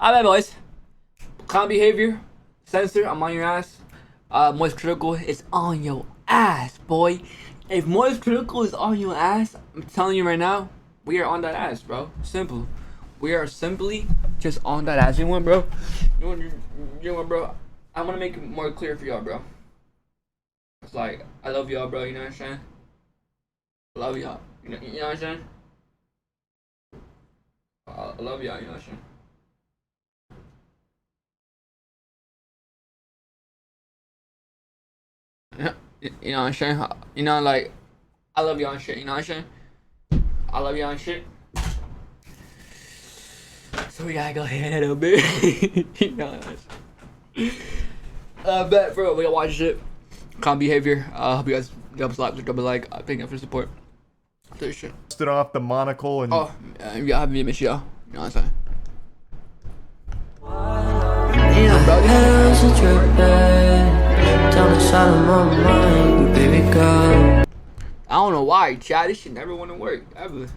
Alright, boys. Common behavior. Censor, I'm on your ass. Moist critical is on your ass, boy. If moist critical is on your ass, I'm telling you right now, we are on that ass, bro. Simple. We are simply just on that ass. You know what, bro? You know what, bro? I want to make it more clear for y'all, bro. It's like, I love y'all, bro. You know what I'm saying? I love y'all. You know what I'm saying? I love y'all. You know what I'm saying? You know what I'm saying? You know, like, I love y'all and shit. You know what I'm saying? I love y'all and shit. So we gotta go ahead a little bit. You know what I'm saying? Bet, bro, we gotta watch shit. Calm behavior. Hope you guys double slap, double like. Thank you for the support. This shit. Stood off the monocle and. Oh, yeah, I haven't miss y'all. You know what I'm saying? Damn, bro. I don't know why, Chad. This shit never want to work ever.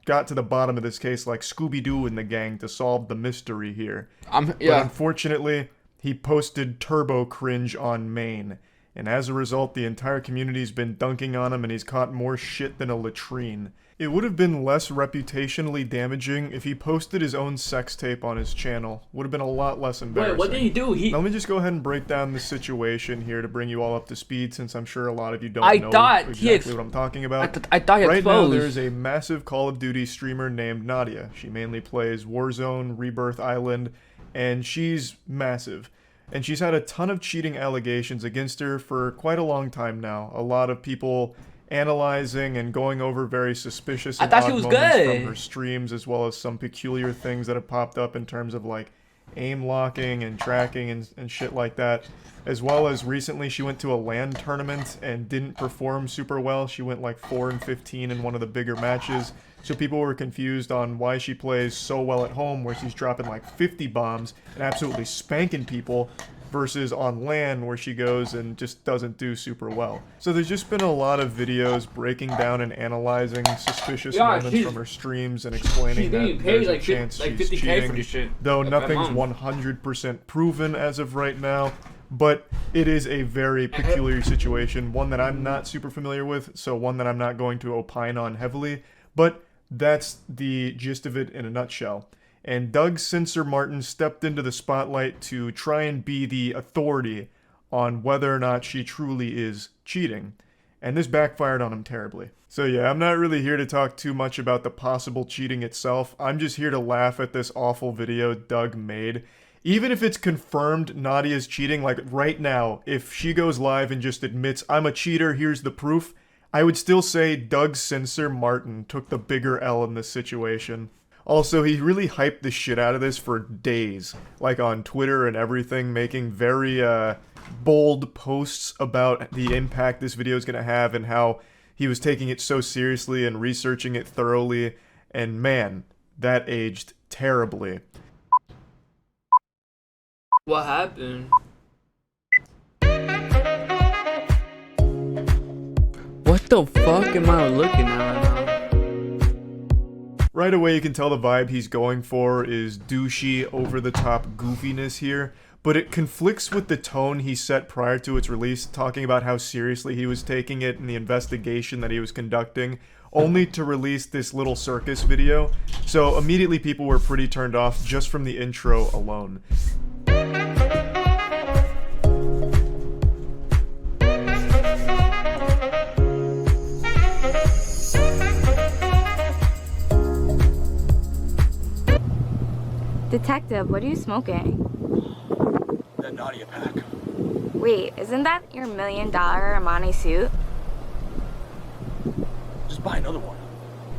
Got to the bottom of this case like Scooby-Doo and the gang to solve the mystery here. Yeah. But unfortunately, he posted turbo cringe on main. And as a result, the entire community's been dunking on him and he's caught more shit than a latrine. It would have been less reputationally damaging if he posted his own sex tape on his channel. Would have been a lot less embarrassing. Wait, what did he do? Now, let me just go ahead and break down the situation here to bring you all up to speed, since I'm sure a lot of you don't know exactly what I'm talking about. I thought he Right exposed. now, there's a massive Call of Duty streamer named Nadia. She mainly plays Warzone, Rebirth Island, and she's massive. And she's had a ton of cheating allegations against her for quite a long time now. A lot of people analyzing and going over very suspicious and odd moments from her streams, as well as some peculiar things that have popped up in terms of like aim locking and tracking and shit like that. As well as recently she went to a LAN tournament and didn't perform super well. She went like 4-15 in one of the bigger matches. So people were confused on why she plays so well at home, where she's dropping like 50 bombs and absolutely spanking people, versus on LAN where she goes and just doesn't do super well. So there's just been a lot of videos breaking down and analyzing suspicious moments from her streams and explaining that there's a chance she's cheating, for this shit. though nothing's 100% proven as of right now. But it is a very peculiar situation, one that I'm not super familiar with, so one that I'm not going to opine on heavily, but that's the gist of it in a nutshell. And Doug Censor Martin stepped into the spotlight to try and be the authority on whether or not she truly is cheating. And this backfired on him terribly. So yeah, I'm not really here to talk too much about the possible cheating itself. I'm just here to laugh at this awful video Doug made. Even if it's confirmed Nadia's cheating, like right now, if she goes live and just admits, I'm a cheater, here's the proof, I would still say Doug Censor Martin took the bigger L in this situation. Also, he really hyped the shit out of this for days, like on Twitter and everything, making very bold posts about the impact this video is going to have and how he was taking it so seriously and researching it thoroughly, and man, that aged terribly. What happened? What the fuck am I looking at right now? Right away you can tell the vibe he's going for is douchey, over-the-top goofiness here, but it conflicts with the tone he set prior to its release, talking about how seriously he was taking it in the investigation that he was conducting, only to release this little circus video. So immediately people were pretty turned off just from the intro alone. Detective, what are you smoking? That Nadia pack. Wait, isn't that your $1 million Armani suit? Just buy another one.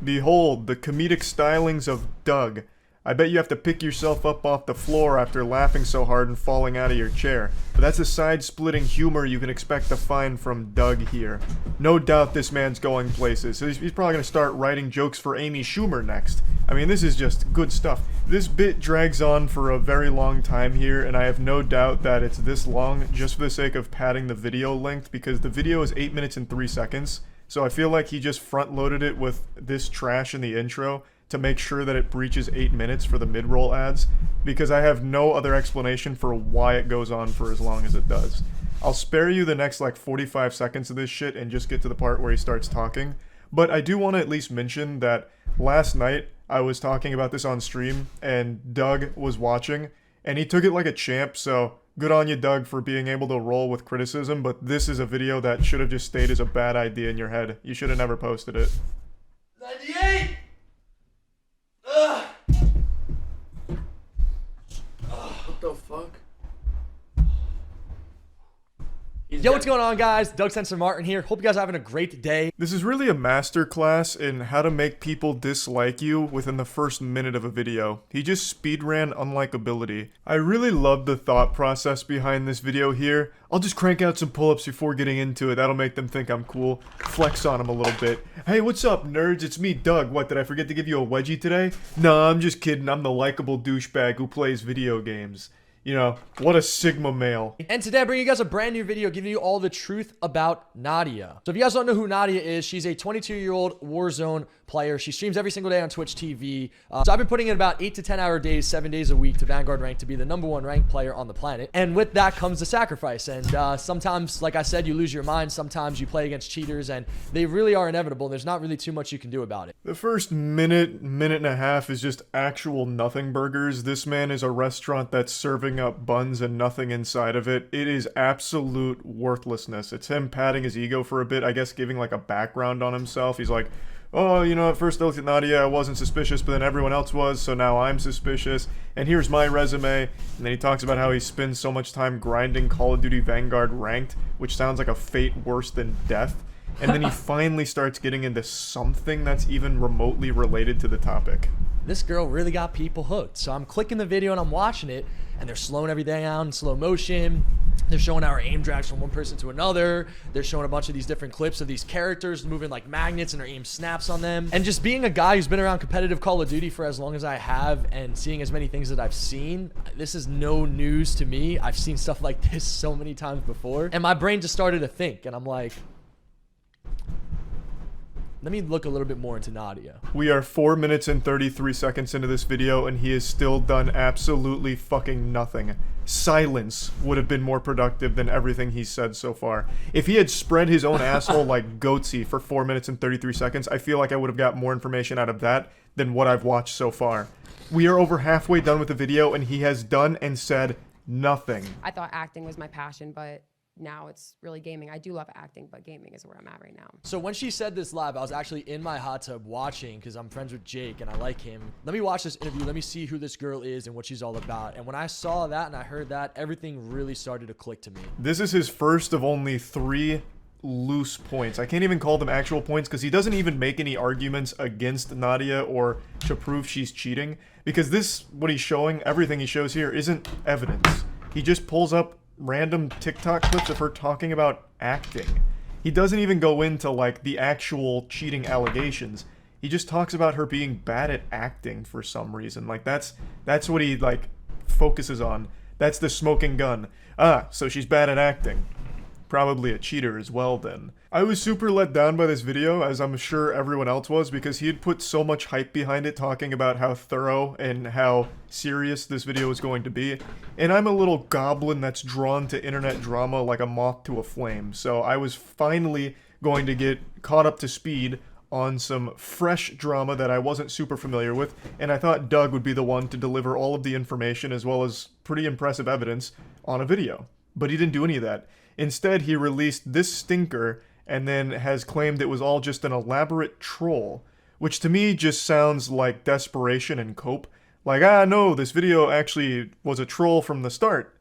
Behold, the comedic stylings of Doug. I bet you have to pick yourself up off the floor after laughing so hard and falling out of your chair. But that's a side-splitting humor you can expect to find from Doug here. No doubt this man's going places. So he's probably going to start writing jokes for Amy Schumer next. I mean, this is just good stuff. This bit drags on for a very long time here, and I have no doubt that it's this long just for the sake of padding the video length, because the video is 8 minutes and 3 seconds. So I feel like he just front-loaded it with this trash in the intro to make sure that it breaches 8 minutes for the mid-roll ads, because I have no other explanation for why it goes on for as long as it does. I'll spare you the next like 45 seconds of this shit and just get to the part where he starts talking, but I do want to at least mention that last night I was talking about this on stream and Doug was watching and he took it like a champ, so good on you, Doug, for being able to roll with criticism, but this is a video that should have just stayed as a bad idea in your head. You should have never posted it. 98! Ugh! What the fuck? Yo, what's going on, guys? Doug Sensor Martin here. Hope you guys are having a great day. This is really a masterclass in how to make people dislike you within the first minute of a video. He just speedran unlikability. I really love the thought process behind this video here. I'll just crank out some pull-ups before getting into it. That'll make them think I'm cool. Flex on them a little bit. Hey, what's up, nerds? It's me, Doug. What, did I forget to give you a wedgie today? Nah, I'm just kidding. I'm the likable douchebag who plays video games. You know, what a Sigma male. And today I bring you guys a brand new video giving you all the truth about Nadia. So if you guys don't know who Nadia is, she's a 22-year-old Warzone player. She streams every single day on Twitch TV. So I've been putting in about 8 to 10 hour days, 7 days a week to Vanguard rank to be the #1 ranked player on the planet. And with that comes the sacrifice. And sometimes, like I said, you lose your mind. Sometimes you play against cheaters and they really are inevitable. There's not really too much you can do about it. The first minute and a half is just actual nothing burgers. This man is a restaurant that's serving up buns and nothing inside of it. It is absolute worthlessness. It's him patting his ego for a bit, I guess giving like a background on himself. He's like, oh, you know, at first I looked at Nadia, I wasn't suspicious, but then everyone else was, so now I'm suspicious. And here's my resume. And then he talks about how he spends so much time grinding Call of Duty Vanguard ranked, which sounds like a fate worse than death. And then he finally starts getting into something that's even remotely related to the topic. This girl really got people hooked. So I'm clicking the video and I'm watching it, and they're slowing everything down in slow motion. They're showing our aim drags from one person to another. They're showing a bunch of these different clips of these characters moving like magnets and their aim snaps on them. And just being a guy who's been around competitive Call of Duty for as long as I have and seeing as many things that I've seen, this is no news to me. I've seen stuff like this so many times before. And my brain just started to think, and I'm like, let me look a little bit more into Nadia. We are 4 minutes and 33 seconds into this video and he has still done absolutely fucking nothing. Silence would have been more productive than everything he's said so far. If he had spread his own asshole like Goatsy for 4 minutes and 33 seconds, I feel like I would have got more information out of that than what I've watched so far. We are over halfway done with the video and he has done and said nothing. I thought acting was my passion, but now it's really gaming. I do love acting, but gaming is where I'm at right now. So when she said this live, I was actually in my hot tub watching because I'm friends with Jake and I like him. Let me watch this interview. Let me see who this girl is and what she's all about. And when I saw that and I heard that, everything really started to click to me. This is his first of only 3 loose points. I can't even call them actual points because he doesn't even make any arguments against Nadia or to prove she's cheating, because this, what he's showing, everything he shows here isn't evidence. He just pulls up random TikTok clips of her talking about acting. He doesn't even go into like the actual cheating allegations. He just talks about her being bad at acting for some reason. Like that's what he like focuses on. That's the smoking gun. Ah, so she's bad at acting. Probably a cheater as well then. I was super let down by this video, as I'm sure everyone else was, because he had put so much hype behind it, talking about how thorough and how serious this video was going to be. And I'm a little goblin that's drawn to internet drama like a moth to a flame, so I was finally going to get caught up to speed on some fresh drama that I wasn't super familiar with, and I thought Doug would be the one to deliver all of the information as well as pretty impressive evidence on a video. But he didn't do any of that. Instead, he released this stinker and then has claimed it was all just an elaborate troll, which to me just sounds like desperation and cope. Like, no, this video actually was a troll from the start.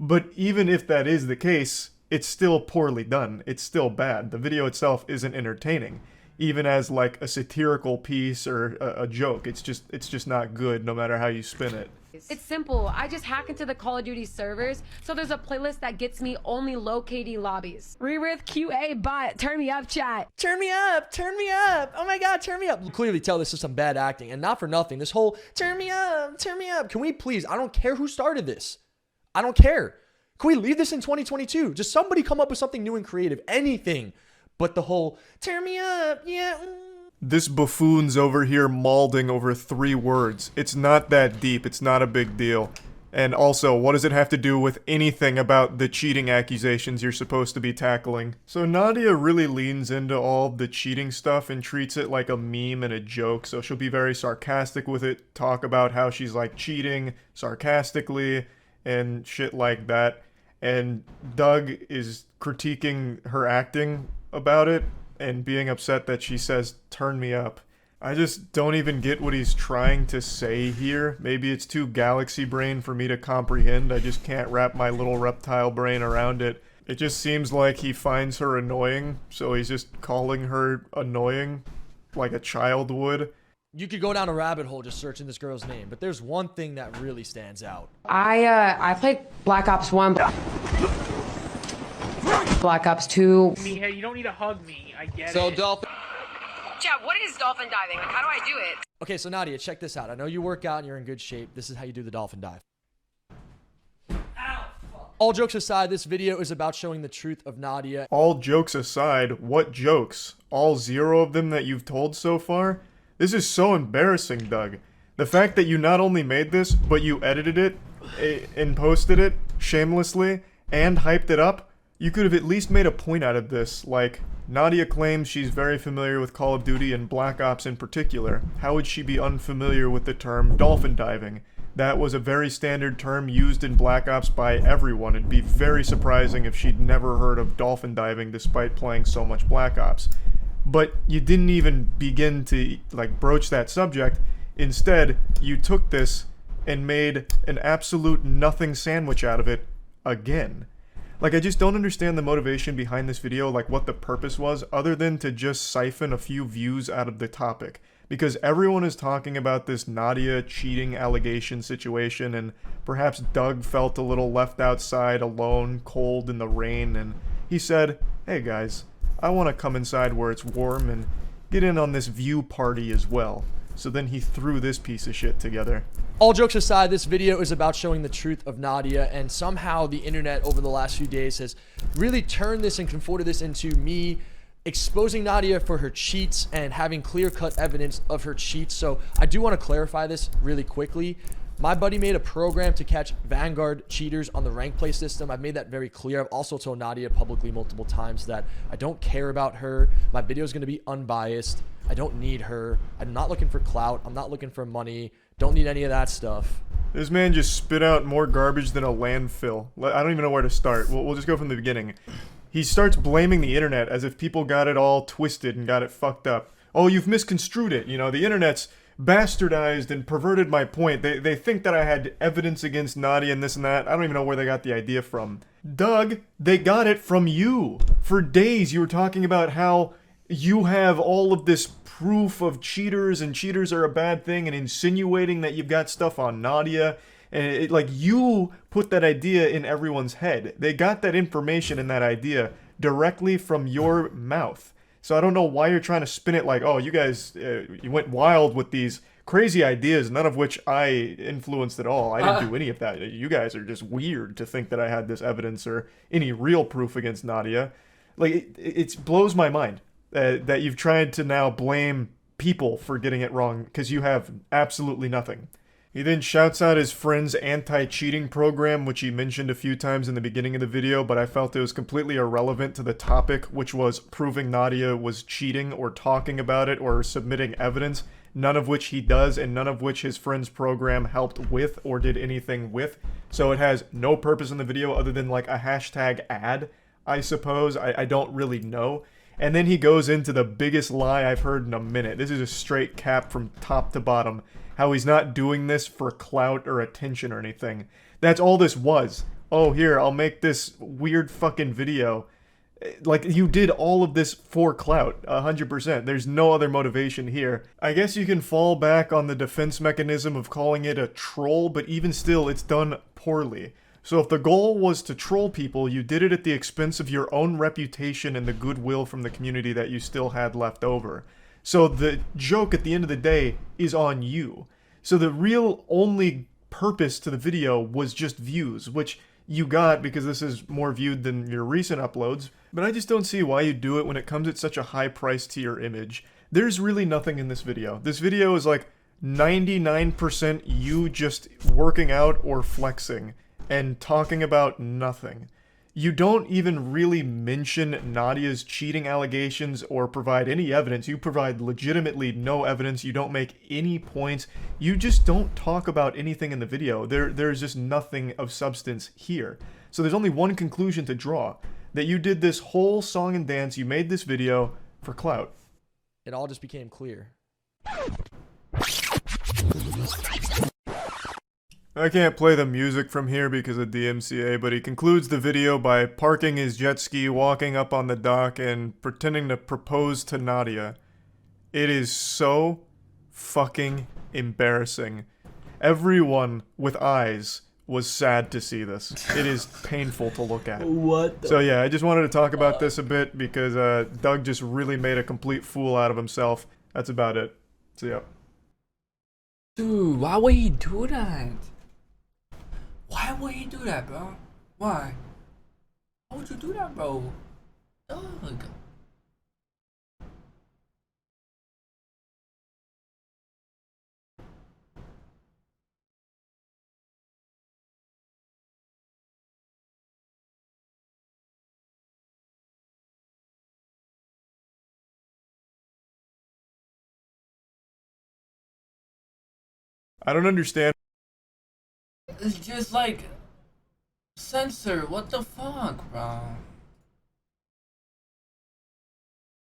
But even if that is the case, it's still poorly done. It's still bad. The video itself isn't entertaining, even as like a satirical piece or a joke. It's just not good no matter how you spin it. It's simple. I just hack into the Call of Duty servers, so there's a playlist that gets me only low KD lobbies. Rerith QA bot, turn me up, chat. Turn me up, turn me up. Oh my God, turn me up. You clearly tell this is some bad acting, and not for nothing. This whole turn me up, turn me up. Can we please, I don't care who started this. I don't care. Can we leave this in 2022? Just somebody come up with something new and creative, anything. But the whole turn me up, yeah. This buffoon's over here mauling over 3 words. It's not that deep. It's not a big deal. And also, what does it have to do with anything about the cheating accusations you're supposed to be tackling? So Nadia really leans into all the cheating stuff and treats it like a meme and a joke, so she'll be very sarcastic with it, talk about how she's like cheating sarcastically and shit like that. And Doug is critiquing her acting about it and being upset that she says, "Turn me up." I just don't even get what he's trying to say here. Maybe it's too galaxy brain for me to comprehend. I just can't wrap my little reptile brain around it. It just seems like he finds her annoying, so he's just calling her annoying like a child would. You could go down a rabbit hole just searching this girl's name, but there's one thing that really stands out. I played Black Ops 1, Black Ops 2. Hey, you don't need to hug me. I get So it. dolphin. Chad, what is dolphin diving? Like, how do I do it? Okay, so Nadia, check this out. I know you work out and you're in good shape. This is how you do the dolphin dive. All jokes aside, this video is about showing the truth of Nadia. All jokes aside, what jokes? All 0 of them that you've told so far? This is so embarrassing, Doug. The fact that you not only made this, but you edited it and posted it shamelessly and hyped it up, you could have at least made a point out of this, like, Nadia claims she's very familiar with Call of Duty and Black Ops in particular. How would she be unfamiliar with the term dolphin diving? That was a very standard term used in Black Ops by everyone. It'd be very surprising if she'd never heard of dolphin diving despite playing so much Black Ops. But you didn't even begin to, like, broach that subject. Instead, you took this and made an absolute nothing sandwich out of it again. Like, I just don't understand the motivation behind this video, like what the purpose was, other than to just siphon a few views out of the topic. Because everyone is talking about this Nadia cheating allegation situation, and perhaps Doug felt a little left outside, alone, cold in the rain, and he said, "Hey guys, I want to come inside where it's warm and get in on this view party as well." So then he threw this piece of shit together. All jokes aside, this video is about showing the truth of Nadia, and somehow the internet over the last few days has really turned this and converted this into me exposing Nadia for her cheats and having clear-cut evidence of her cheats. So I do want to clarify this really quickly. My buddy made a program to catch Vanguard cheaters on the rank play system. I've made that very clear. I've also told Nadia publicly multiple times that I don't care about her. My video is going to be unbiased. I don't need her. I'm not looking for clout. I'm not looking for money. Don't need any of that stuff. This man just spit out more garbage than a landfill. I don't even know where to start. We'll just go from the beginning. He starts blaming the internet as if people got it all twisted and got it fucked up. Oh, you've misconstrued it. You know, the internet's bastardized and perverted my point. They think that I had evidence against Nadia and this and that. I don't even know where they got the idea from. Doug, they got it from you. For days you were talking about how you have all of this proof of cheaters and cheaters are a bad thing and insinuating that you've got stuff on Nadia. And like, you put that idea in everyone's head. They got that information and that idea directly from your mouth. So I don't know why you're trying to spin it like, oh, you guys, you went wild with these crazy ideas, none of which I influenced at all. I didn't do any of that. You guys are just weird to think that I had this evidence or any real proof against Nadia. Like, it blows my mind that you've tried to now blame people for getting it wrong because you have absolutely nothing. He then shouts out his friend's anti-cheating program, which he mentioned a few times in the beginning of the video, but I felt it was completely irrelevant to the topic, which was proving Nadia was cheating or talking about it or submitting evidence, none of which he does and none of which his friend's program helped with or did anything with. So it has no purpose in the video other than like a hashtag ad, I suppose. I don't really know. And then he goes into the biggest lie I've heard in a minute. This is a straight cap from top to bottom. How he's not doing this for clout or attention or anything. That's all this was. Oh, here, I'll make this weird fucking video. Like, you did all of this for clout, 100%. There's no other motivation here. I guess you can fall back on the defense mechanism of calling it a troll, but even still, it's done poorly. So if the goal was to troll people, you did it at the expense of your own reputation and the goodwill from the community that you still had left over. So the joke at the end of the day is on you. So the real only purpose to the video was just views, which you got because this is more viewed than your recent uploads. But I just don't see why you do it when it comes at such a high price to your image. There's really nothing in this video. This video is like 99% you just working out or flexing and talking about nothing. You don't even really mention Nadia's cheating allegations or provide any evidence. You provide legitimately no evidence. You don't make any points. You just don't talk about anything in the video. There's just nothing of substance here. So there's only one conclusion to draw. That you did this whole song and dance, you made this video for clout. It all just became clear. I can't play the music from here because of DMCA, but he concludes the video by parking his jet ski, walking up on the dock, and pretending to propose to Nadia. It is so fucking embarrassing. Everyone with eyes was sad to see this. It is painful to look at. What the So yeah, I just wanted to talk about this a bit because Doug just really made a complete fool out of himself. That's about it. So yeah. Dude, why would he do that? Why would he do that, bro? Why? Why would you do that, bro? Doug. I don't understand. It's just like censor. What the fuck, bro?